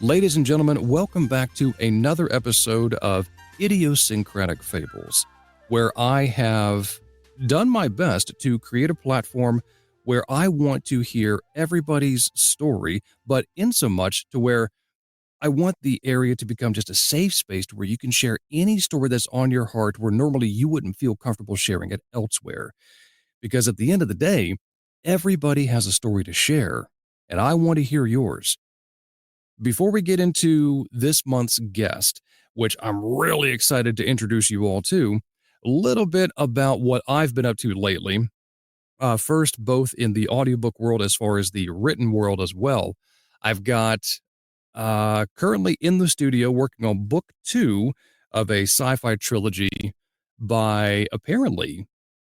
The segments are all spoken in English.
Ladies and gentlemen, welcome back to another episode of Idiosyncratic Fables, where I have done my best to create a platform where I want to hear everybody's story, but insomuch to where I want the area to become just a safe space to where you can share any story that's on your heart where normally you wouldn't feel comfortable sharing it elsewhere. Because at the end of the day, everybody has a story to share, and I want to hear yours. Before we get into this month's guest, which I'm really excited to introduce you all to, a little bit about what I've been up to lately. First, both in the audiobook world as far as the written world as well. I've got currently in the studio working on book 2 of a sci-fi trilogy by apparently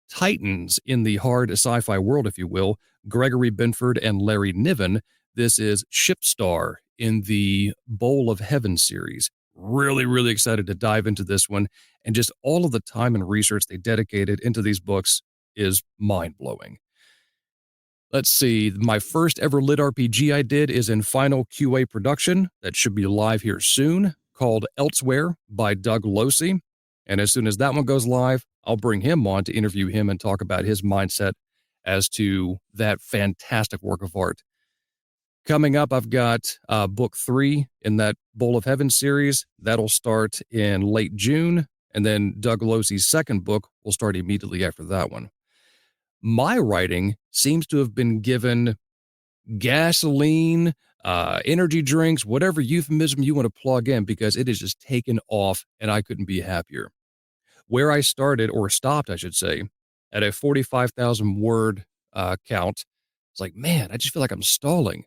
titans in the hard sci-fi world, if you will, Gregory Benford and Larry Niven. This is Shipstar in the Bowl of Heaven series. Really, really excited to dive into this one, and just all of the time and research they dedicated into these books is mind-blowing. Let's see, my first ever lit RPG I did is in final QA production. That should be live here soon, called Elsewhere by Doug Losey. And as soon as that one goes live, I'll bring him on to interview him and talk about his mindset as to that fantastic work of art. Coming up, I've got book 3 in that Bowl of Heaven series. That'll start in late June, and then Doug Losey's second book will start immediately after that one. My writing seems to have been given gasoline, energy drinks, whatever euphemism you want to plug in, because it has just taken off, and I couldn't be happier. Where I started, or stopped, I should say, at a 45,000 word count, it's like, man, I just feel like I'm stalling.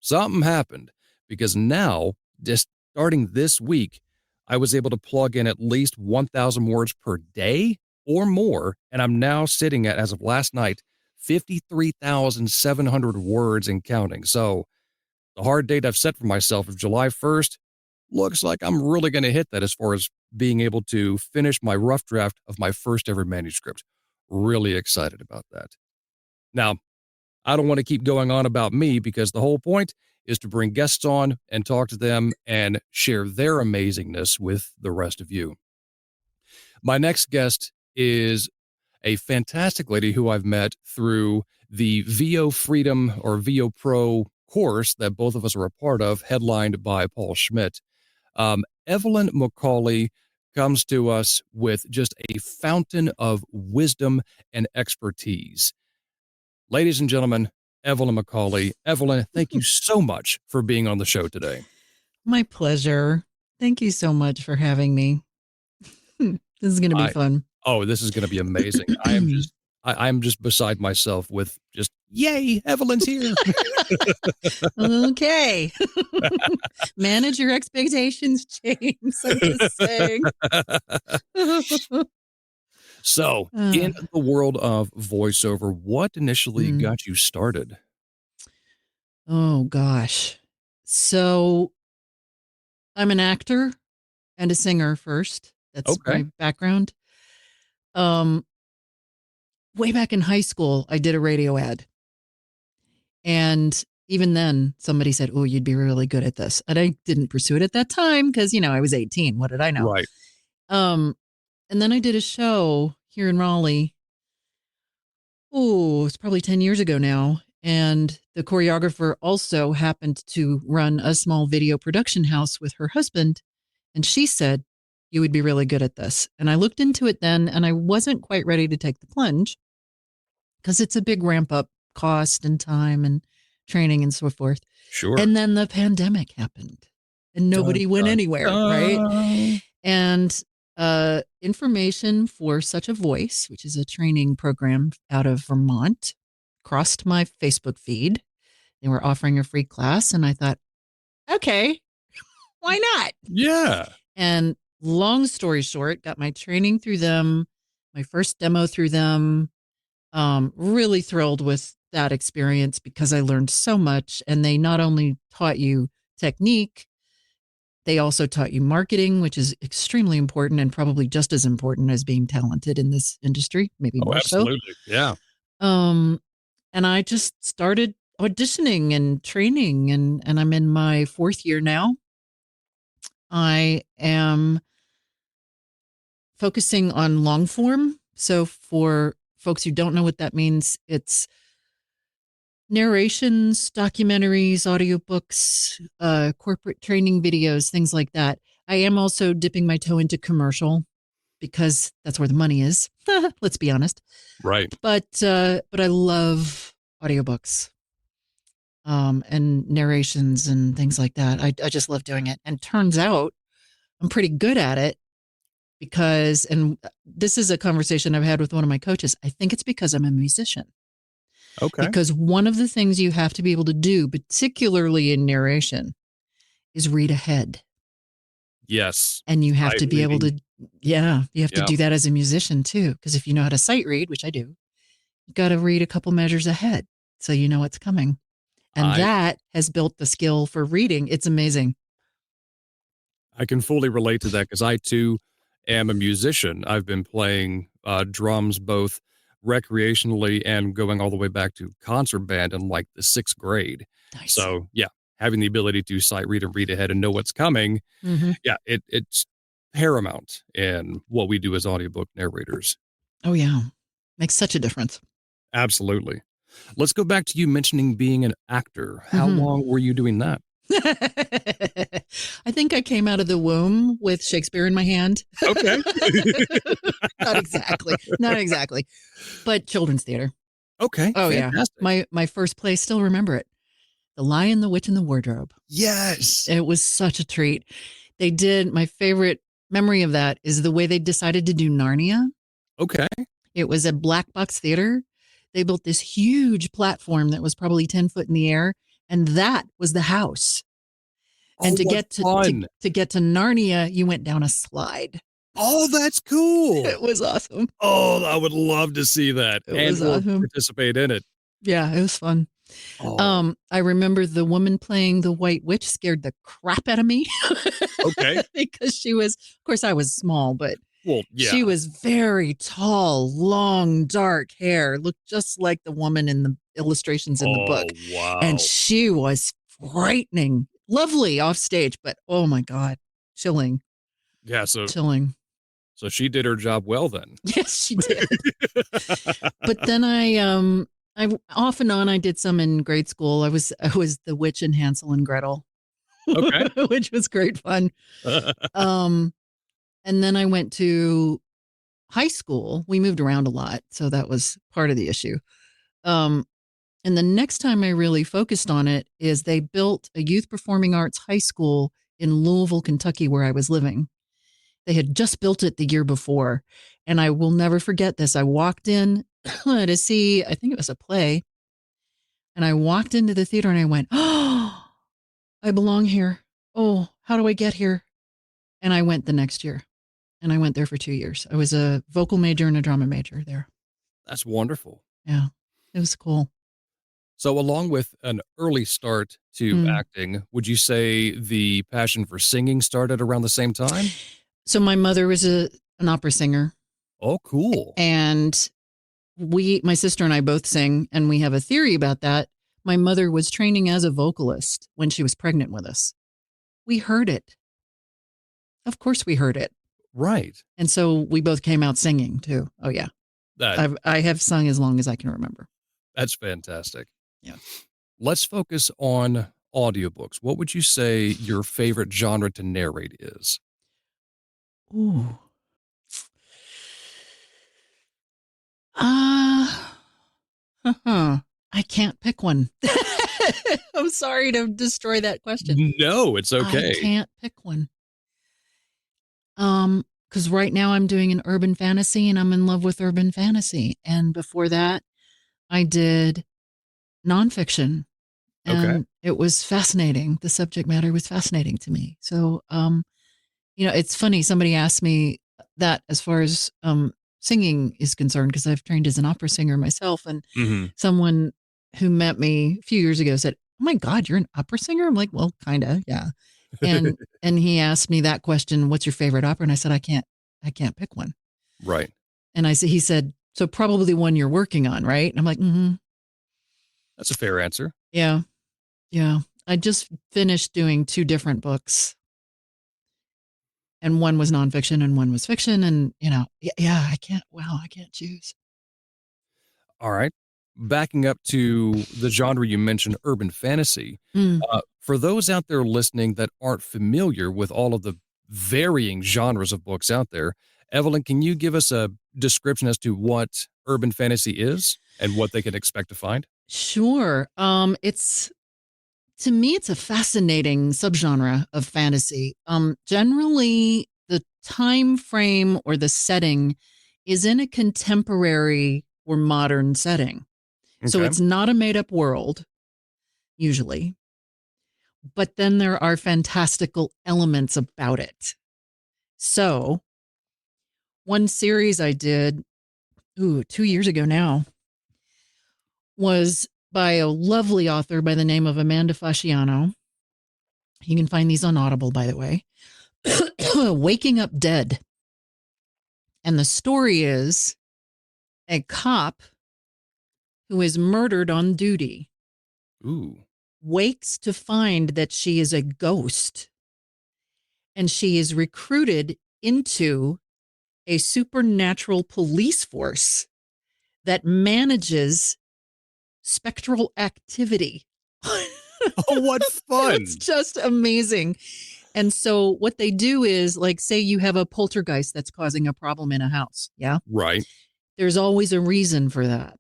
Something happened, because now, just starting this week, I was able to plug in at least 1,000 words per day or more, and I'm now sitting at, as of last night, 53,700 words and counting. So the hard date I've set for myself of July 1st looks like I'm really going to hit that as far as being able to finish my rough draft of my first ever manuscript. Really excited about that. Now, I don't want to keep going on about me, because the whole point is to bring guests on and talk to them and share their amazingness with the rest of you. My next guest is a fantastic lady who I've met through the VO Freedom or VO Pro course that both of us are a part of, headlined by Paul Schmidt. Evelyn McCauley comes to us with just a fountain of wisdom and expertise. Ladies and gentlemen, Evelyn McCauley. Evelyn, thank you so much for being on the show today. My pleasure. Thank you so much for having me. This is going to be fun. Oh, this is going to be amazing. I'm just beside myself with just, yay, Evelyn's here. Okay. Manage your expectations, James. I'm just saying. So, in the world of voiceover, what initially got you started? Oh, gosh. So, I'm an actor and a singer first. That's my background. Way back in high school, I did a radio ad. And even then, somebody said, oh, you'd be really good at this. And I didn't pursue it at that time because, I was 18. What did I know? Right. And then I did a show here in Raleigh. Oh, it's probably 10 years ago now. And the choreographer also happened to run a small video production house with her husband. And she said, you would be really good at this. And I looked into it then, and I wasn't quite ready to take the plunge because it's a big ramp up cost and time and training and so forth. Sure. And then the pandemic happened and nobody went anywhere, right? And information for Such a Voice, which is a training program out of Vermont, crossed my Facebook feed. They were offering a free class, and I thought, okay, why not? Yeah. And long story short, got my training through them, my first demo through them. Really thrilled with that experience because I learned so much. And they not only taught you technique, they also taught you marketing, which is extremely important and probably just as important as being talented in this industry, maybe more absolutely. so. Yeah. And I just started auditioning and training, and I'm in my 4th year now I am focusing on long form. So for folks who don't know what that means, it's narrations, documentaries, audiobooks, corporate training videos, things like that. I am also dipping my toe into commercial because that's where the money is. Let's be honest. Right. But I love audiobooks and narrations and things like that. I just love doing it. And turns out I'm pretty good at it because, and this is a conversation I've had with one of my coaches. I think it's because I'm a musician. Okay. Because one of the things you have to be able to do, particularly in narration, is read ahead. Yes. And you have Sight to be able reading. to, yeah, you have to Yeah. do that as a musician too. Because if you know how to sight read, which I do, you got to read a couple measures ahead so you know what's coming. And I that has built the skill for reading. It's amazing. I can fully relate to that because I too am a musician. I've been playing drums both recreationally and going all the way back to concert band in like the 6th grade. Nice. So yeah, having the ability to sight read and read ahead and know what's coming, yeah, it's paramount in what we do as audiobook narrators. Oh, yeah. Makes such a difference. Absolutely. Let's go back to you mentioning being an actor. How Mhm. long were you doing that? I think I came out of the womb with Shakespeare in my hand. Okay. Not exactly. Not exactly. But children's theater. Okay, Oh, yeah. fantastic. My first play, still remember it. The Lion, the Witch, and the Wardrobe. Yes. It was such a treat. They did, my favorite memory of that is the way they decided to do Narnia. Okay. It was a black box theater. They built this huge platform that was probably 10 foot in the air, and that was the house. Oh, And to what get fun. to get to Narnia, you went down a slide. Oh, that's cool. It was awesome. Oh, I would love to see that It and was or awesome. participate in it. Yeah, it was fun. Oh, I remember the woman playing the White Witch scared the crap out of me okay. because she was, of course, I was small, but Well, she yeah. was very tall, long, dark hair, looked just like the woman in the illustrations in the book. Oh, And wow. she was frightening, lovely off stage, but oh my God, chilling, Yeah, so chilling. so she did her job well then. Yes, she did. But then I off and on I did some in grade school. I was the witch in Hansel and Gretel, Okay. which was great fun. Um, and then I went to high school. We moved around a lot, so that was part of the issue. Um, and the next time I really focused on it is they built a youth performing arts high school in Louisville, Kentucky, where I was living. They had just built it the year before. And I will never forget this. I walked in to see, I think it was a play. And I walked into the theater and I went, oh, I belong here. Oh, how do I get here? And I went the next year. And I went there for 2 years. I was a vocal major and a drama major there. That's wonderful. Yeah, it was cool. So along with an early start to Mm. acting, would you say the passion for singing started around the same time? So my mother was an opera singer, Oh, cool. and my sister and I both sing, and we have a theory about that. My mother was training as a vocalist when she was pregnant with us. We heard it. Of course we heard it. Right. And so we both came out singing too. Oh yeah. That I have sung as long as I can remember. that's fantastic. Yeah. Let's focus on audiobooks. What would you say your favorite genre to narrate is? Ooh. Ah. I can't pick one. I'm sorry to destroy that question. No, it's I okay. can't pick one. Because right now I'm doing an urban fantasy and I'm in love with urban fantasy. And before that, I did nonfiction, Okay. and it was fascinating. The subject matter was fascinating to me. So, it's funny. Somebody asked me that as far as singing is concerned, because I've trained as an opera singer myself, and Mhm. someone who met me a few years ago said, "Oh my God, you're an opera singer?" I'm like, "Well, kind of, yeah." And he asked me that question, "What's your favorite opera?" And I said, I can't pick one." Right. And he said, "So probably the one you're working on, right?" And I'm like, "Mm-hmm. That's a fair answer. Yeah, yeah." I just finished doing two different books, and one was nonfiction and one was fiction. And, I can't choose. All right. Backing up to the genre you mentioned, urban fantasy. Mm. For those out there listening that aren't familiar with all of the varying genres of books out there, Evelyn, can you give us a description as to what urban fantasy is and what they can expect to find? Sure. To me, it's a fascinating subgenre of fantasy. Generally, the time frame or the setting is in a contemporary or modern setting. So Okay. it's not a made up world, usually, but then there are fantastical elements about it. So one series I did, 2 years ago now, was by a lovely author by the name of Amanda Fasciano. You can find these on Audible, by the way. Waking Up Dead. And the story is a cop who is murdered on duty Ooh. wakes to find that she is a ghost, and she is recruited into a supernatural police force that manages spectral activity. Oh, what fun. It's just amazing. And so what they do is, like, say you have a poltergeist that's causing a problem in a house. Yeah. Right. There's always a reason for that.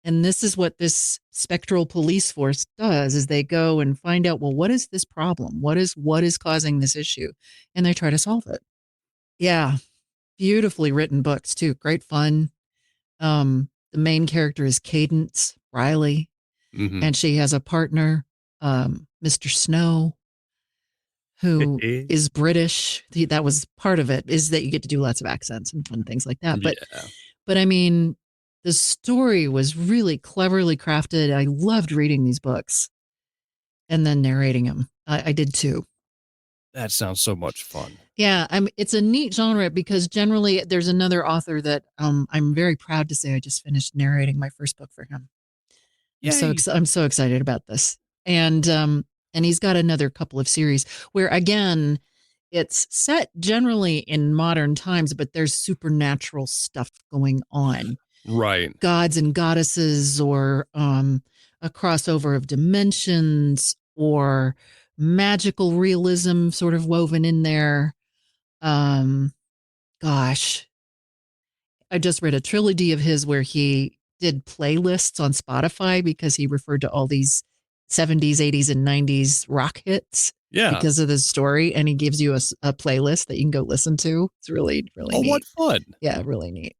And this is what this spectral police force does, is they go and find out, well, what is this problem? What is causing this issue? And they try to solve it. Yeah. Beautifully written books too. Great fun. The main character is Cadence Riley, Mm-hmm. and she has a partner, Mr. Snow, who is British. That was part of it, is that you get to do lots of accents and fun things like that. But I mean, the story was really cleverly crafted. I loved reading these books and then narrating them. I did too. That sounds so much fun. Yeah, it's a neat genre because generally there's another author that I'm very proud to say I just finished narrating my first book for him. I'm so excited about this. And he's got another couple of series where, again, it's set generally in modern times, but there's supernatural stuff going on. Right. Gods and goddesses, or a crossover of dimensions, or magical realism sort of woven in there. Gosh, I just read a trilogy of his where he did playlists on Spotify because he referred to all these 70s, 80s, and 90s rock hits because of the story. And he gives you a playlist that you can go listen to. It's really, really neat. Oh, what fun. Yeah, really neat.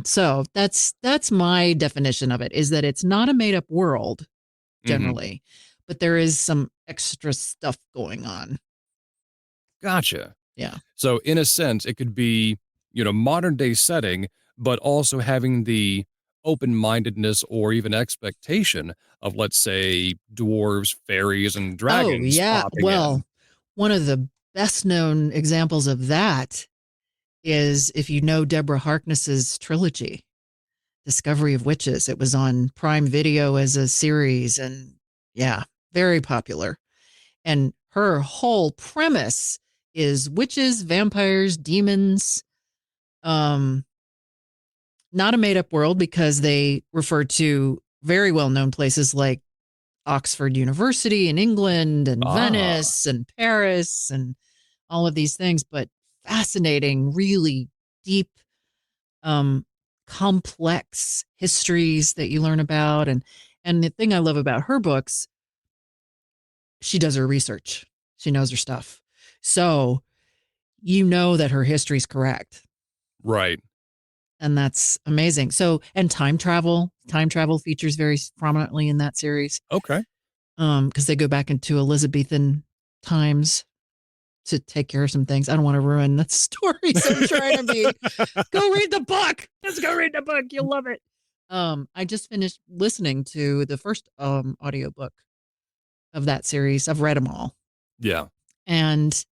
So that's my definition of it, is that it's not a made up world generally, but there is some extra stuff going on. Gotcha. Yeah. So in a sense, it could be, modern day setting, but also having the open-mindedness or even expectation of, let's say, dwarves, fairies, and dragons. Oh, yeah. Popping Well, in. one of the best known examples of that is, if you know Deborah Harkness's trilogy, Discovery of Witches. It was on Prime Video as a series, and yeah, very popular. And her whole premise is witches, vampires, demons. Not a made up world, because they refer to very well known places like Oxford University in England, and Venice and Paris and all of these things, but fascinating, really deep, complex histories that you learn about. And the thing I love about her books, she does her research. She knows her stuff. So you know that her history is correct. Right. And that's amazing. So, and time travel features very prominently in that series. Okay. Because they go back into Elizabethan times to take care of some things. I don't want to ruin the story, so I'm trying to be. Go read the book. Let's go read the book. You'll love it. I just finished listening to the first audiobook of that series. I've read them all. Yeah. And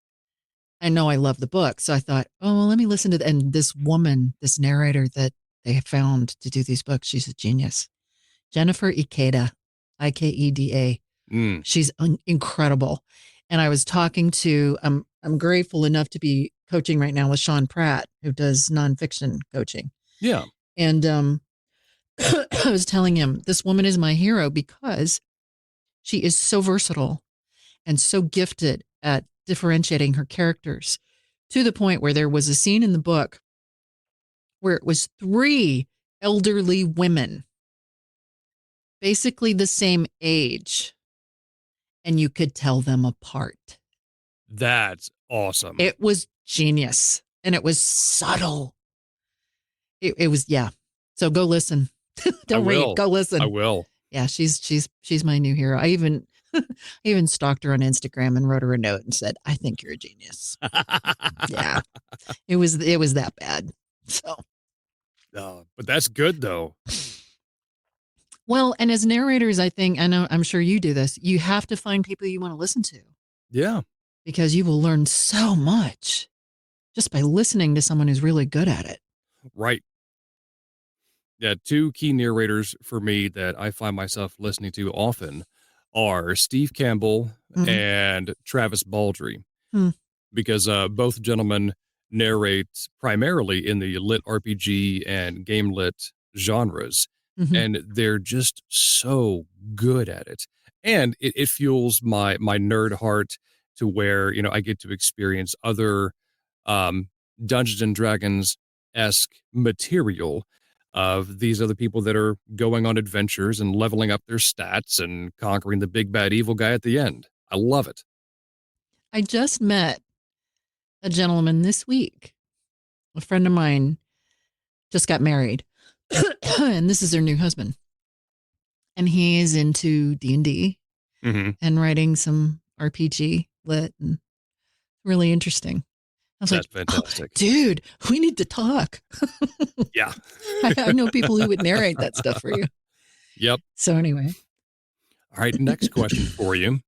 I know I love the book, so I thought, oh, well, let me listen to and this woman, this narrator that they have found to do these books. She's a genius. Jennifer Ikeda, Ikeda. She's incredible. And I was talking to, I'm grateful enough to be coaching right now with Sean Pratt, who does nonfiction coaching. Yeah. And I was telling him, this woman is my hero because she is so versatile and so gifted at differentiating her characters, to the point where there was a scene in the book where it was 3 elderly women, basically the same age, and you could tell them apart. That's awesome. It was genius, and it was subtle. It was, yeah. So go listen. Don't read. Go listen. I will. Yeah, she's my new hero. I even stalked her on Instagram and wrote her a note and said, "I think you're a genius." Yeah, it was that bad. So, but that's good though. well, and as narrators, I'm sure you do this. You have to find people you want to listen to. Yeah, because you will learn so much just by listening to someone who's really good at it. Right. Yeah, 2 key narrators for me that I find myself listening to often are Steve Campbell and Travis Baldree, because both gentlemen narrate primarily in the lit RPG and game lit genres, and they're just so good at it. And it fuels my nerd heart to where, I get to experience other Dungeons and Dragons-esque material of these other people that are going on adventures and leveling up their stats and conquering the big bad evil guy at the end. I love it. I just met a gentleman this week. A friend of mine just got married, and this is her new husband. And he is into D&D and writing some RPG lit, and really interesting. I was That's like, fantastic. Dude, we need to talk. Yeah. I know people who would narrate that stuff for you. Yep. So anyway. All right, next question for you.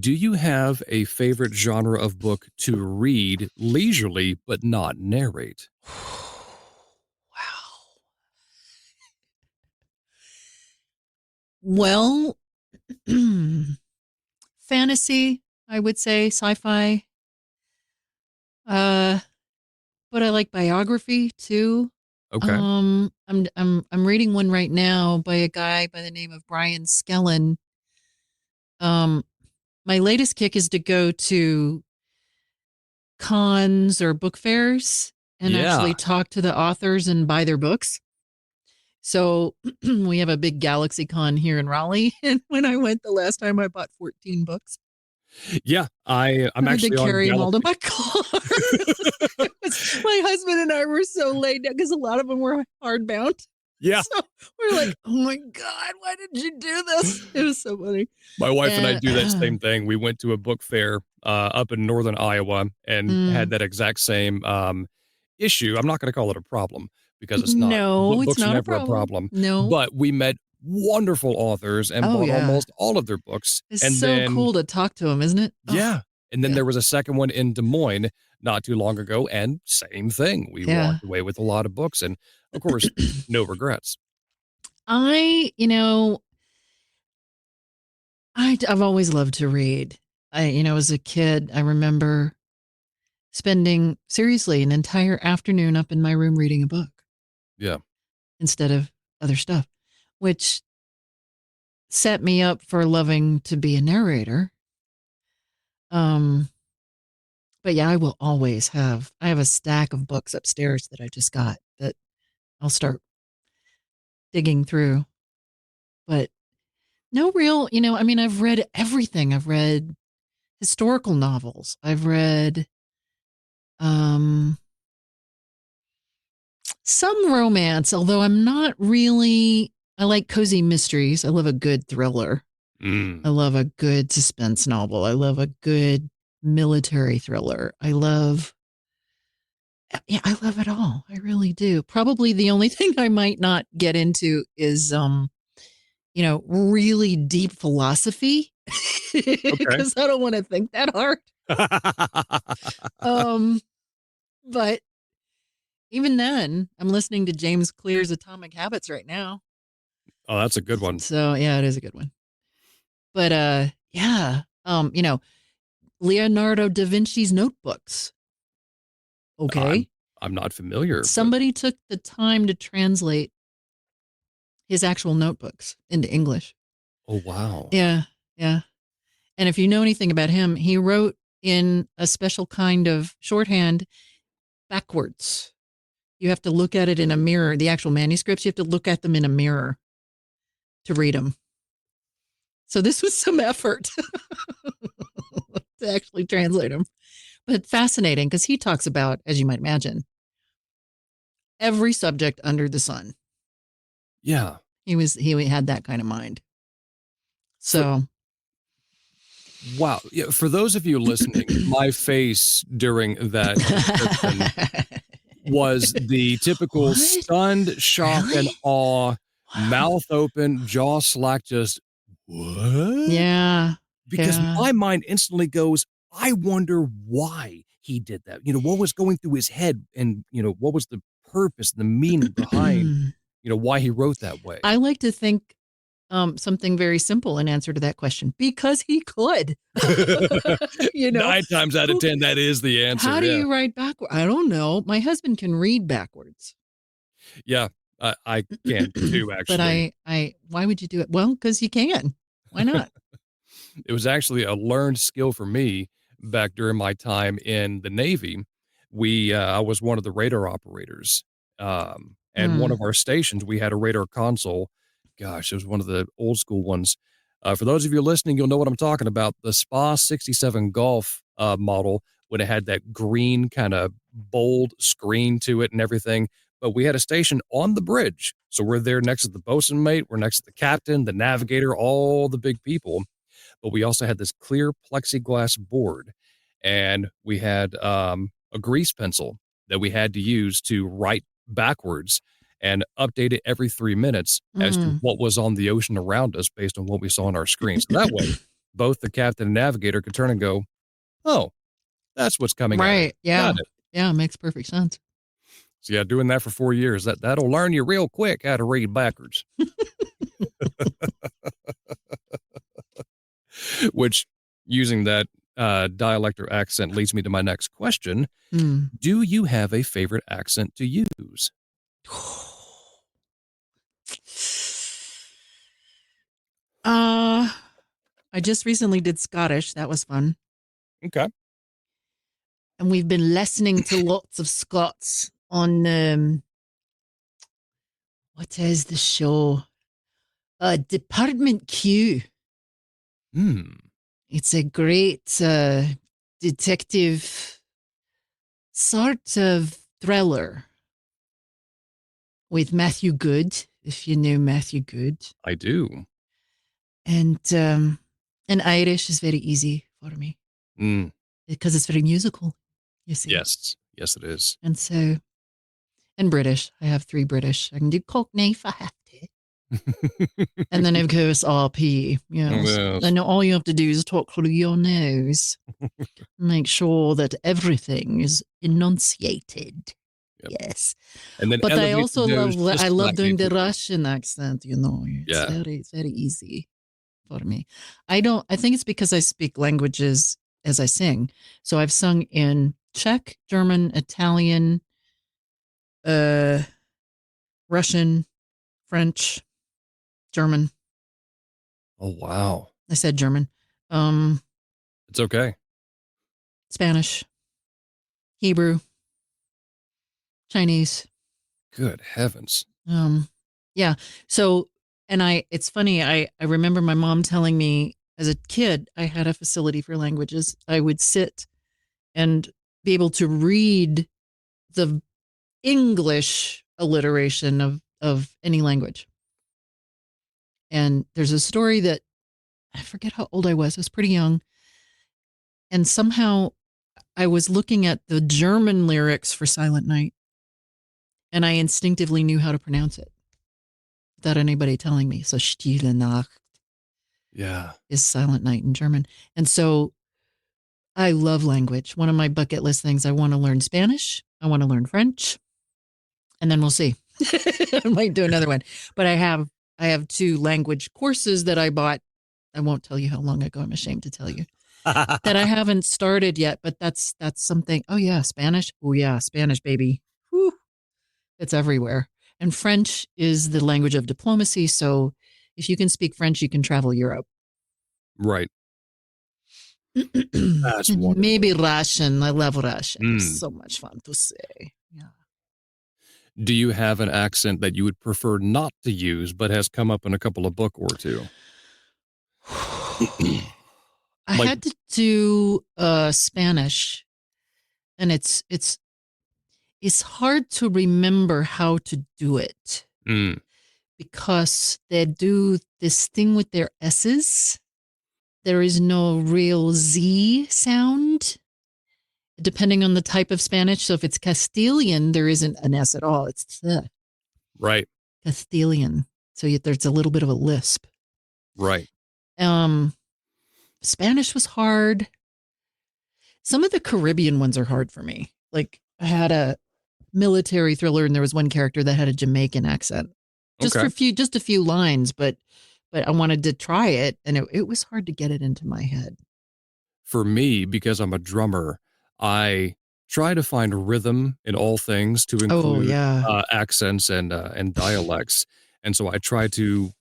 Do you have a favorite genre of book to read leisurely but not narrate? Wow. Well, fantasy, I would say, sci-fi. But I like biography too. Okay. I'm reading one right now by a guy by the name of Brian Skellen. My latest kick is to go to cons or book fairs and actually talk to the authors and buy their books. So we have a big Galaxy Con here in Raleigh, and when I went the last time, I bought 14 books. Yeah, I'm actually to carry on them all to my car. My husband and I were so laid down because a lot of them were hardbound. Yeah. So we're like, oh my God, why did you do this? It was so funny. My wife and I do that same thing. We went to a book fair up in northern Iowa and had that exact same issue. I'm not going to call it a problem because it's not. No, it's books not are never a problem. No. But we met wonderful authors and bought almost all of their books. It's and so then, cool to talk to them, isn't it? Yeah. And then there was a second one in Des Moines not too long ago, and same thing. We walked away with a lot of books, and of course, no regrets. I've always loved to read. As a kid, I remember spending seriously an entire afternoon up in my room reading a book. Yeah. Instead of other stuff, which set me up for loving to be a narrator. But yeah, I will always I have a stack of books upstairs that I just got that I'll start digging through. But no real, I've read everything. I've read historical novels. I've read some romance, although I'm not really, I like cozy mysteries. I love a good thriller. I love a good suspense novel. I love a good military thriller. I love it all. I really do. Probably the only thing I might not get into is, really deep philosophy because I don't want to think that hard. But even then, I'm listening to James Clear's Atomic Habits right now. Oh, that's a good one. So yeah, it is a good one. But Leonardo da Vinci's notebooks. Okay. I'm not familiar. Somebody took the time to translate his actual notebooks into English. Oh, wow. Yeah. Yeah. And if you know anything about him, he wrote in a special kind of shorthand backwards. You have to look at it in a mirror. The actual manuscripts, you have to look at them in a mirror to read them. So this was some effort to actually translate them. But fascinating because he talks about, as you might imagine, every subject under the sun. Yeah. He had that kind of mind. So wow. Yeah, for those of you listening, my face during that description was the typical What? stunned shock and Really? awe, Wow. mouth open, jaw slack, just what? Yeah. Because Yeah. my mind instantly goes, I wonder why he did that. What was going through his head and, what was the purpose, the meaning behind, why he wrote that way. I like to think something very simple in answer to that question, because he could. 9 times out of 10, that is the answer. How do you write backward? I don't know. My husband can read backwards. Yeah, I can too, actually. But why would you do it? Well, because you can. Why not? It was actually a learned skill for me back during my time in the Navy. I was one of the radar operators. And one of our stations, we had a radar console. Gosh, it was one of the old school ones. For those of you listening, you'll know what I'm talking about. The SPA 67 Golf model, when it had that green kind of bold screen to it and everything. But we had a station on the bridge. So we're there next to the bosun mate. We're next to the captain, the navigator, all the big people. But we also had this clear plexiglass board. And we had a grease pencil that we had to use to write backwards and update it every 3 minutes as to what was on the ocean around us based on what we saw on our screen. So that way, both the captain and navigator could turn and go, oh, that's what's coming at us. Right. Yeah. Got it. Yeah. It makes perfect sense. So yeah, doing that for 4 years, that'll learn you real quick how to read backwards. Which, using that dialect or accent leads me to my next question. Do you have a favorite accent to use? I just recently did Scottish. That was fun. Okay. And we've been listening to lots of Scots on, what is the show? Department Q. It's a great detective sort of thriller with Matthew Good, if you know Matthew Good. I do. And Irish is very easy for me because it's very musical, you see. Yes, it is. And so, and British. I have 3 British. I can do Cockney if I have to. And then, of course, RP. Yes. And all you have to do is talk through your nose. Make sure that everything is enunciated. Yep. Yes. And then, but I also love doing the Russian accent, It's very easy for me. I think it's because I speak languages as I sing. So I've sung in Czech, German, Italian, Russian, French, German. Oh, wow. I said German. It's okay. Spanish, Hebrew, Chinese. Good heavens. Yeah. So, and it's funny. I remember my mom telling me as a kid, I had a facility for languages. I would sit and be able to read the English alliteration of any language. And there's a story that I forget how old I was. I was pretty young. And somehow I was looking at the German lyrics for Silent Night. And I instinctively knew how to pronounce it without anybody telling me. So Stille Nacht is Silent Night in German. And so I love language. One of my bucket list things, I want to learn Spanish. I want to learn French. And then we'll see. I might do another one. But I have 2 language courses that I bought. I won't tell you how long ago. I'm ashamed to tell you. that I haven't started yet, but that's something. Oh yeah, Spanish. Oh yeah, Spanish, baby. Whew, it's everywhere. And French is the language of diplomacy. So if you can speak French, you can travel Europe. Right. That's And wonderful. maybe Russian. I love Russian. It's Mm. so much fun to say. Yeah. Do you have an accent that you would prefer not to use, but has come up in a couple of book or two? I Like, had to do Spanish, and it's hard to remember how to do it mm, because they do this thing with their S's. There is no real Z sound depending on the type of Spanish. So if it's Castilian, there isn't an S at all. It's right, Castilian. So there's a little bit of a lisp. right. Um, Spanish was hard. Some of the Caribbean ones are hard for me. Like I had a military thriller and there was one character that had a Jamaican accent. Okay. Just a few lines, but I wanted to try it and it was hard to get it into my head. For me, because I'm a drummer, I try to find rhythm in all things to Oh include yeah. accents and dialects. And so I try to,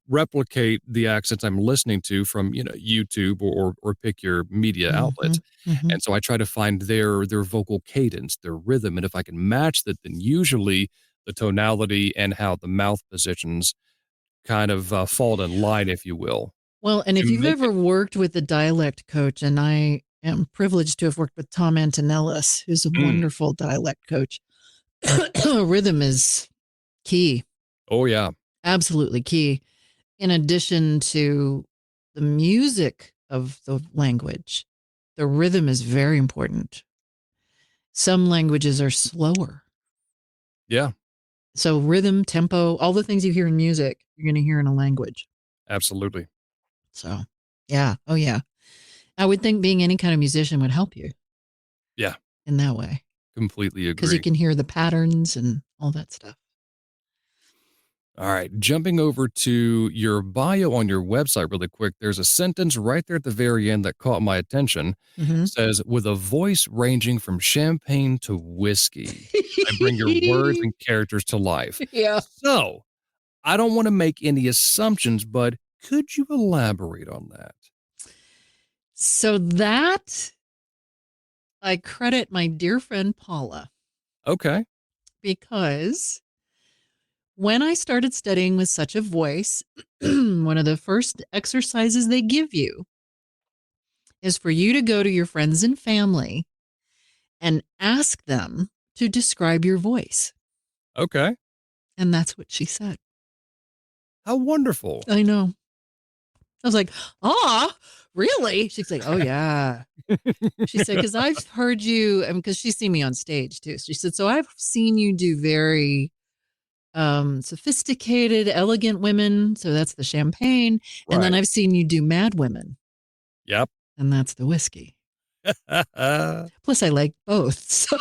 replicate the accents I'm listening to from, YouTube or pick your media Mm-hmm, outlet. mm-hmm. And so I try to find their vocal cadence, their rhythm. And if I can match that, then usually the tonality and how the mouth positions kind of fall in line, if you will, Well, and to if you've make it. ever worked with a dialect coach, and I am privileged to have worked with Tom Antonellis, who's a Mm, wonderful dialect coach, rhythm is key, oh, yeah. absolutely key. In addition to the music of the language, the rhythm is very important. Some languages are slower. Yeah, So, rhythm, tempo, all the things you hear in music, you're going to hear in a language. absolutely. So, yeah. Oh, yeah. I would think being any kind of musician would help you Yeah, in that way completely because you agree. can hear the patterns and all that stuff. All right, jumping over to your bio on your website really quick, there's a sentence right there at the very end that caught my attention. Mm-hmm. Says, with a voice ranging from champagne to whiskey, I bring your words and characters to life. Yeah. So, I don't want to make any assumptions, but could you elaborate on that? So, that I credit my dear friend Paula Okay. because when I started studying with such a voice, one of the first exercises they give you is for you to go to your friends and family and ask them to describe your voice. Okay. And that's what she said. How wonderful. I know. I was like, "Ah, really?" She's like, "Oh yeah." She said, "Because I've heard you, and because she's seen me on stage too." She said, "So I've seen you do very sophisticated, elegant women. So that's the champagne, and then Right. I've seen you do mad women, Yep. and that's the whiskey. Plus, I like both. So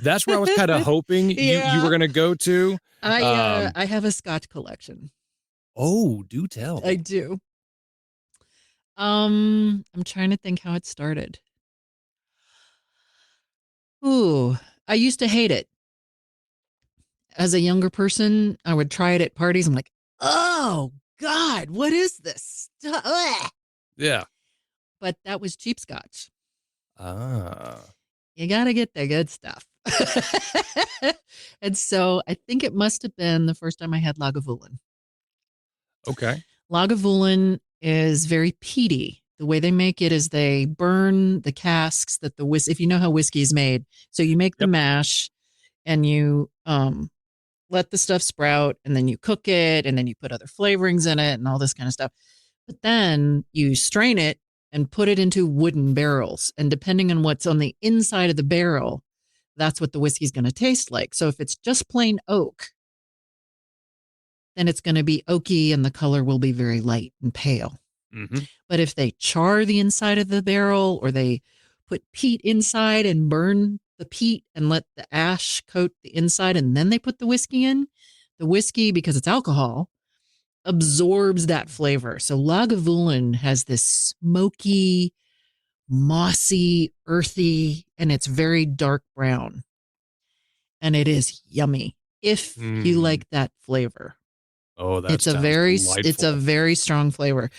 That's where I was kinda hoping you were yeah, gonna go to. I have a scotch collection. Oh, do I tell. do. I'm trying to think how it started. Ooh, I used to hate it. As a younger person, I would try it at parties. I'm like, oh God, what is this? Ugh. Yeah. But that was cheap scotch. Ah, You got to get the good stuff. And so I think it must have been the first time I had Lagavulin. okay. Lagavulin is very peaty. The way they make it is they burn the casks that the whiskey, if you know how whiskey is made. So you make the Yep. mash and you let the stuff sprout and then you cook it and then you put other flavorings in it and all this kind of stuff. But then you strain it and put it into wooden barrels. And depending on what's on the inside of the barrel, that's what the whiskey's going to taste like. So if it's just plain oak, then it's going to be oaky and the color will be very light and pale. Mhm. But if they char the inside of the barrel or they put peat inside and burn the peat and let the ash coat the inside and then they put the whiskey in, the whiskey, because it's alcohol, absorbs that flavor. So Lagavulin has this smoky, mossy, earthy, and it's very dark brown. And it is yummy if you Mm. like that flavor. Oh, that It's a sounds it's a delightful. very strong flavor.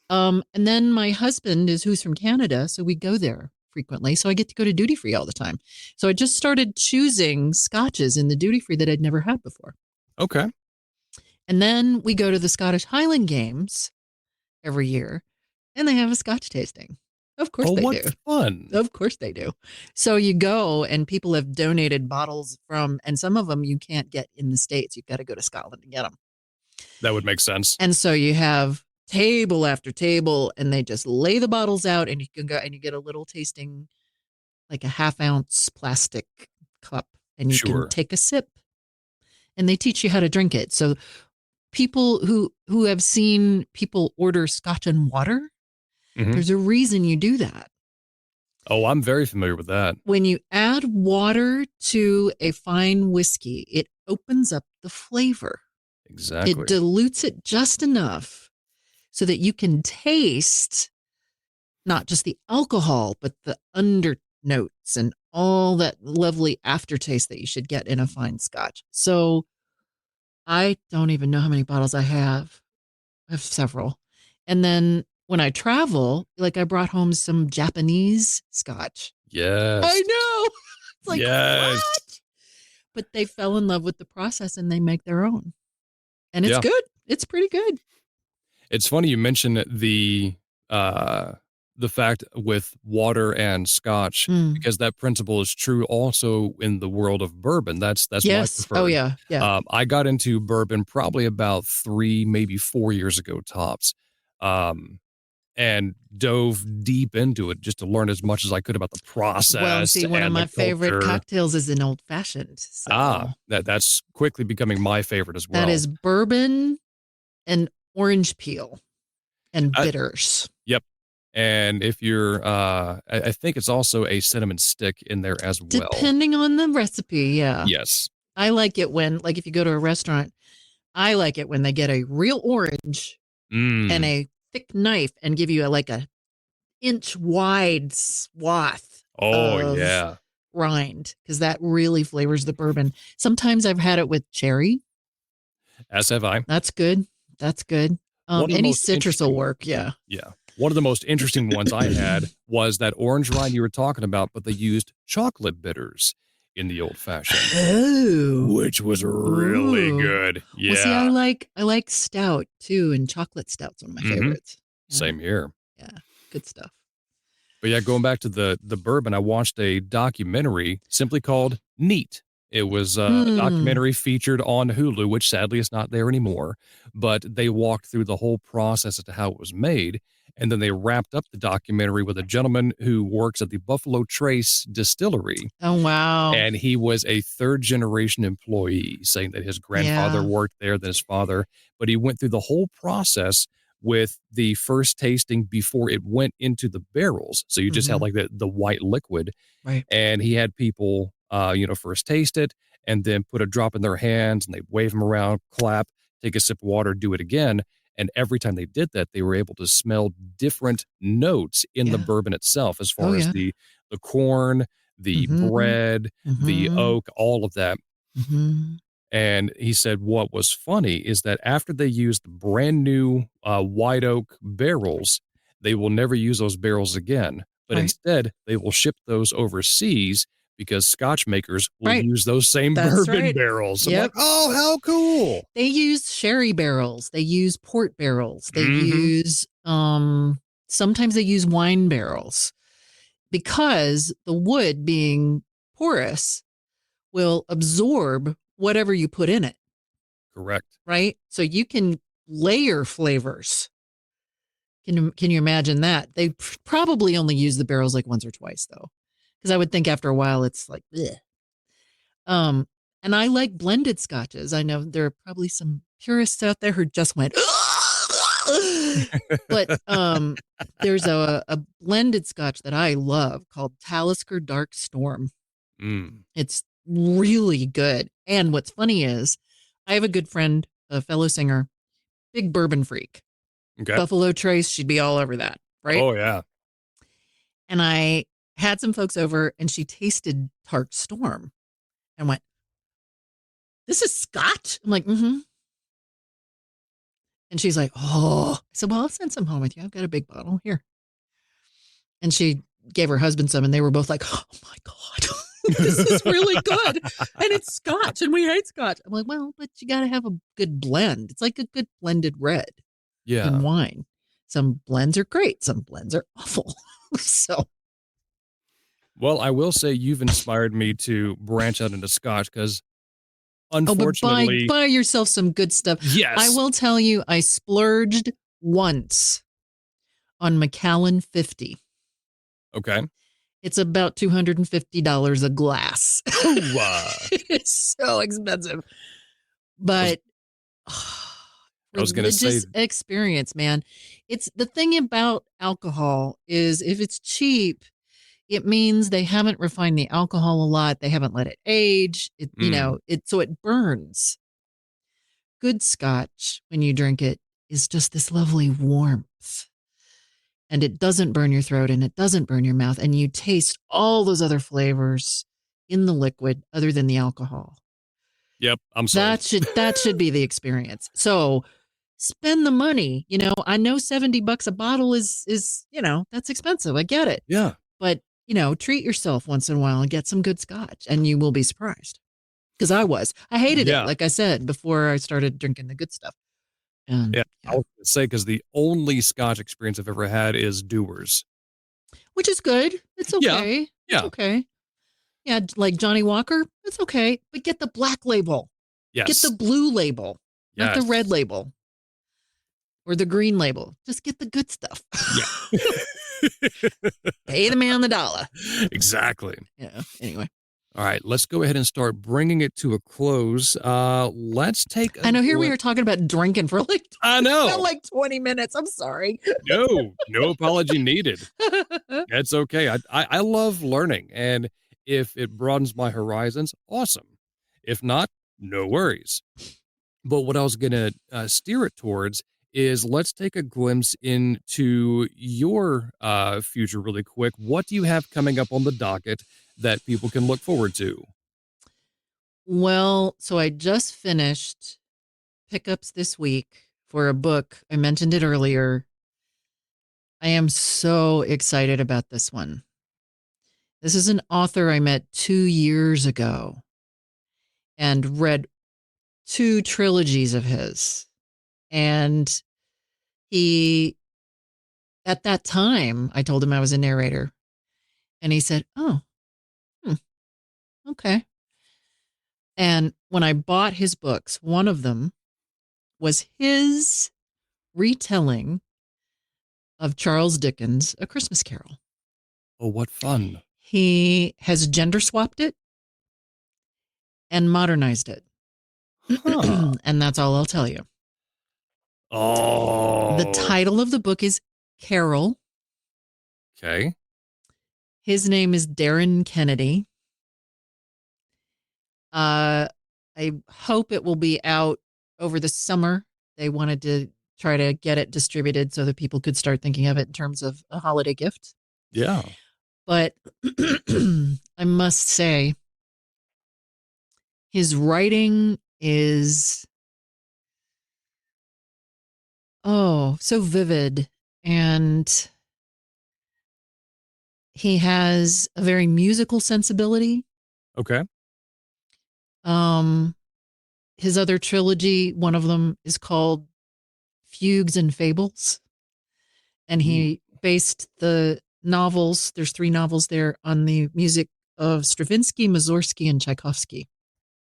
And then my husband who's from Canada, so we go there frequently. So I get to go to duty free all the time. So I just started choosing scotches in the duty free that I'd never had before. Okay. And then we go to the Scottish Highland Games every year, and they have a scotch tasting. Of course Oh, they what do. fun. Of course they do. So you go, and people have donated bottles from, and some of them you can't get in the States. You've got to go to Scotland to get them. That would make sense. And so you have table after table, and they just lay the bottles out, and you can go and you get a little tasting, like a half-ounce plastic cup, and you can Sure. take a sip, and they teach you how to drink it. So people who have seen people order scotch and water, Hmm. there's a reason you do that. Oh, I'm very familiar with that. When you add water to a fine whiskey, it opens up the flavor. It Exactly. dilutes it just enough so that you can taste not just the alcohol, but the undernotes and all that lovely aftertaste that you should get in a fine scotch. So I don't even know how many bottles I have. I have several. And then when I travel, like I brought home some Japanese scotch. I Yes. know. It's like, Yes. what? But they fell in love with the process and they make their own. And it's Yeah. good. It's pretty good. It's funny you mentioned the fact with water and scotch Mm. because that principle is true also in the world of bourbon. That's my Yes. Oh, preferred. yeah. Yeah. I got into bourbon probably about 3, maybe 4 years ago tops, um, and dove deep into it just to learn as much as I could about the Well, and process see, one of and the my favorite culture. cocktails is an old fashioned. So That's quickly becoming my favorite as that well. is bourbon and orange peel and I bitters. Yep. And if you're, I think it's also a cinnamon stick in there as well. Depending on the recipe. Yeah. Yes. I like it when, like, if you go to a restaurant, I like it when they get a real orange and Mm. a thick knife and give you like a inch wide swath Oh, of yeah. rind because that really flavors the bourbon. Sometimes I've had it with cherry. As have I. That's good. That's good. One of the Any most citrus will interesting work. Yeah. Yeah. One of the most interesting ones I had was that orange rind you were talking about, but they used chocolate bitters in the old fashioned, Oh. which was really Ooh. good. Well, see, Yeah. I like stout too, and chocolate stout's one of my Mhm. favorites. Yeah. Same here. Yeah. Good stuff. But yeah, going back to the bourbon, I watched a documentary simply called Neat. It was a Hmm. documentary featured on Hulu, which sadly is not there anymore. But they walked through the whole process as to how it was made. And then they wrapped up the documentary with a gentleman who works at the Buffalo Trace distillery. Oh, wow. And he was a third generation employee, saying that his grandfather Yeah. worked there, then his father. But he went through the whole process with the first tasting before it went into the barrels. So you just had Hmm. like the white liquid, Right. and he had people, first taste it and then put a drop in their hands and they wave them around, clap, take a sip of water, do it again. And every time they did that, they were able to smell different notes in the Yeah. bourbon itself, as Oh, far as yeah. the corn, the Hmm. bread, the Hmm. oak, all of that. Hmm. And he said what was funny is that after they used brand new white oak barrels, they will never use those barrels again. But Right. instead, they will ship those overseas because Scotch makers will Right. use those same That's bourbon right. barrels. I'm like, Yep. oh, how cool. They use sherry barrels. They use port barrels. They Mm-hmm. use sometimes they use wine barrels because the wood being porous will absorb whatever you put in it, Correct. right? So you can layer flavors. Can you imagine that? They probably only use the barrels like once or twice though. Because I would think after a while it's like bleh. Um, and I like blended scotches. I know there are probably some purists out there who just went, but there's a blended scotch that I love called Talisker Dark Storm. Mm. It's really good. And what's funny is I have a good friend, a fellow singer. big bourbon freak. Okay. Buffalo Trace, she'd be all over that, right? Oh, yeah. And I had some folks over and she tasted Tart Storm and went, "This is scotch?" I'm like, "Mm-hmm." And she's like, "Oh." I said, "Well, I'll send some home with you. I've got a big bottle here." And she gave her husband some and they were both like, "Oh my God, this is really good. And it's scotch and we hate scotch." I'm like, "Well, but you got to have a good blend. It's like a good blended red in Yeah. wine. Some blends are great. Some blends are awful." So, Well, I will say you've inspired me to branch out into scotch because oh, but unfortunately, buy yourself some good stuff. I yes. will tell you, I splurged once on Macallan 50. Okay. It's about $250 a glass. Ooh, It's so expensive. I was, But I was going to say, religious experience, man. It's the thing about alcohol is if it's cheap, it means they haven't refined the alcohol a lot. They haven't let it age. So it burns. Good scotch, when you drink it, is just this lovely warmth. And it doesn't burn your throat and it doesn't burn your mouth. And you taste all those other flavors in the liquid other than the alcohol. yep, I'm sold. That should be the experience. So spend the money. I know $70 a bottle is that's expensive. I get it. Yeah. But treat yourself once in a while and get some good scotch and you will be surprised. Because I hated it, Yeah. like I said, before I started drinking the good stuff. And Yeah. I was going to say, because the only scotch experience I've ever had is Dewar's. which is good. It's Yeah. okay. It's Yeah. okay. Yeah, like Johnny Walker, it's okay. But get the black label. Get Yes. the blue label, not the red Yes. label or the green label. Just get the good stuff. Yeah. Pay the man the dollar. Exactly. Yeah. Anyway. All right, let's go ahead and start bringing it to a close. Let's take a I know here we are talking about drinking for I know. felt like 20 minutes. I'm sorry. No apology needed. It's okay. I love learning, and if it broadens my horizons, awesome. If not, no worries. But what I was going to steer it towards is let's take a glimpse into your future really quick. What do you have coming up on the docket that people can look forward to? Well, so I just finished pickups this week for a book. I mentioned it earlier. I am so excited about this one. This is an author I met 2 years ago and read 2 trilogies of his. And at that time, I told him I was a narrator. And he said, "Oh, okay." And when I bought his books, one of them was his retelling of Charles Dickens' A Christmas Carol. Oh, what fun. He has gender swapped it and modernized it. Huh. And that's all I'll tell you. Oh. The title of the book is Carol. Okay. His name is Darren Kennedy. I hope it will be out over the summer. They wanted to try to get it distributed so that people could start thinking of it in terms of a holiday gift. Yeah. But I must say, his writing is, so vivid. And he has a very musical sensibility. Okay. His other trilogy, one of them is called Fugues and Fables. And he based the novels, there's 3 novels there, on the music of Stravinsky, Mussorgsky, and Tchaikovsky.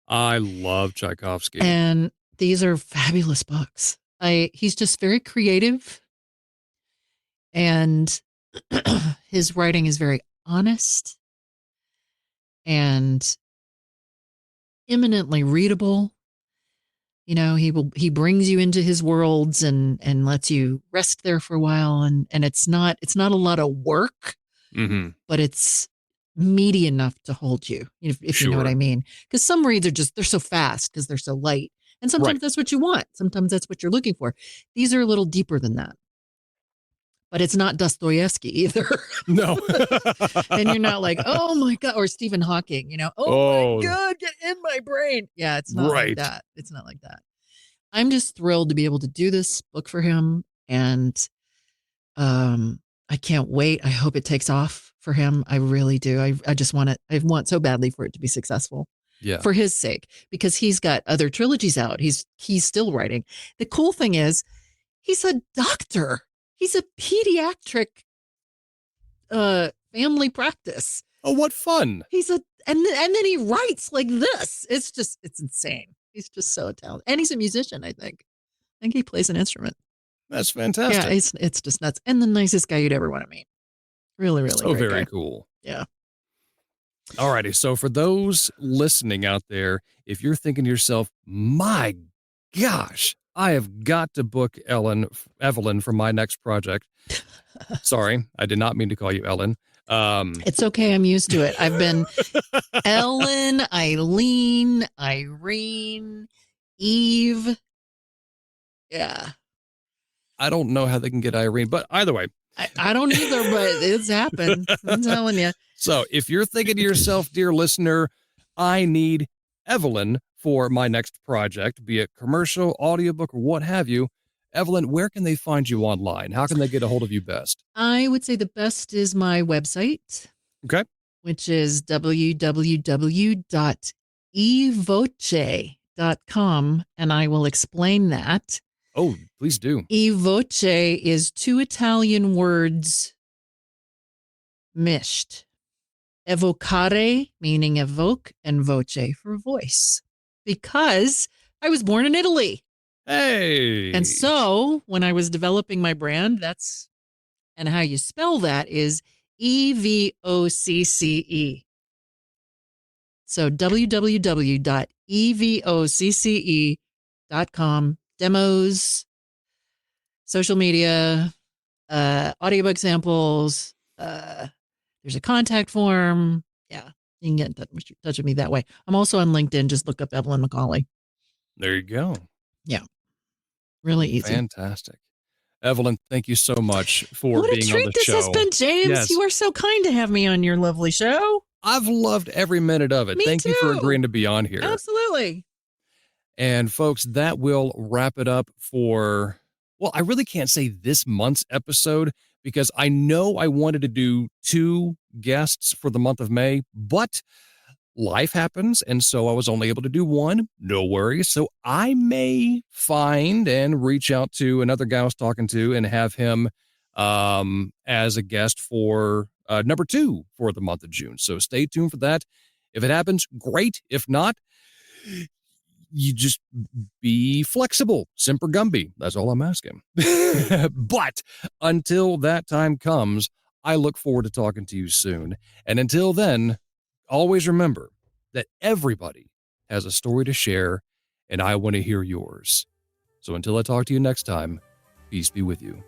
I love Tchaikovsky. And these are fabulous books. He's just very creative. And his writing is very honest and eminently readable. He brings you into his worlds and lets you rest there for a while. And it's not a lot of work, but it's meaty enough to hold you, if you know what I mean. Because some reads they're so fast because they're so light. And sometimes Right. that's what you want. Sometimes that's what you're looking for. These are a little deeper than that. But it's not Dostoevsky either. No. And you're not like, oh my God, or Stephen Hawking, oh my Oh, God, get in my brain. Yeah, it's not like right. that. It's not like that. I'm just thrilled to be able to do this book for him. And I can't wait. I hope it takes off for him. I really do. I just want it. I want so badly for it to be successful Yeah. for his sake, because he's got other trilogies out. He's still writing. The cool thing is he's a doctor. He's a pediatric family practice. Oh, what fun. And then he writes like this. It's insane. He's just so talented. And he's a musician, I think. I think he plays an instrument. That's fantastic. Yeah, it's just nuts. And the nicest guy you'd ever want to meet. Really, really so great very guy. cool. Yeah. Alrighty. So for those listening out there, if you're thinking to yourself, my gosh, I have got to book Evelyn for my next project. Sorry, I did not mean to call you Ellen. It's okay. I'm used to it. I've been Ellen, Eileen, Irene, Eve. Yeah. I don't know how they can get Irene, but either way. I don't either, but it's happened. I'm telling you. So if you're thinking to yourself, dear listener, I need Evelyn for my next project, be it commercial, audiobook, or what have you, Evelyn, where can they find you online? How can they get a hold of you best? I would say the best is my website. Okay. Which is www.evoce.com, and I will explain that. Oh, please do. Evoce is two Italian words mished. Evocare, meaning evoke, and voce for voice. Because I was born in Italy. Hey. And so when I was developing my brand, and how you spell that is EVOCCE. So www.evocce.com. Demos, social media, audiobook samples. There's a contact form. Yeah, you can get in touch with me that way. I'm also on LinkedIn. Just look up Evelyn McCauley. There you go. Yeah, really easy. Fantastic. Evelyn, thank you so much for what being on the show. What a treat this has been, James. Yes. You are so kind to have me on your lovely show. I've loved every minute of it. Thank you for agreeing to be on here. Absolutely. And folks, that will wrap it up for, well, I really can't say this month's episode because I know I wanted to do 2 guests for the month of May, but life happens. And so I was only able to do 1. No worries. So I may find and reach out to another guy I was talking to and have him as a guest for number 2 for the month of June. So stay tuned for that. If it happens, great. If not, you just be flexible. Semper Gumby. That's all I'm asking. But until that time comes, I look forward to talking to you soon. And until then, always remember that everybody has a story to share, and I want to hear yours. So until I talk to you next time, peace be with you.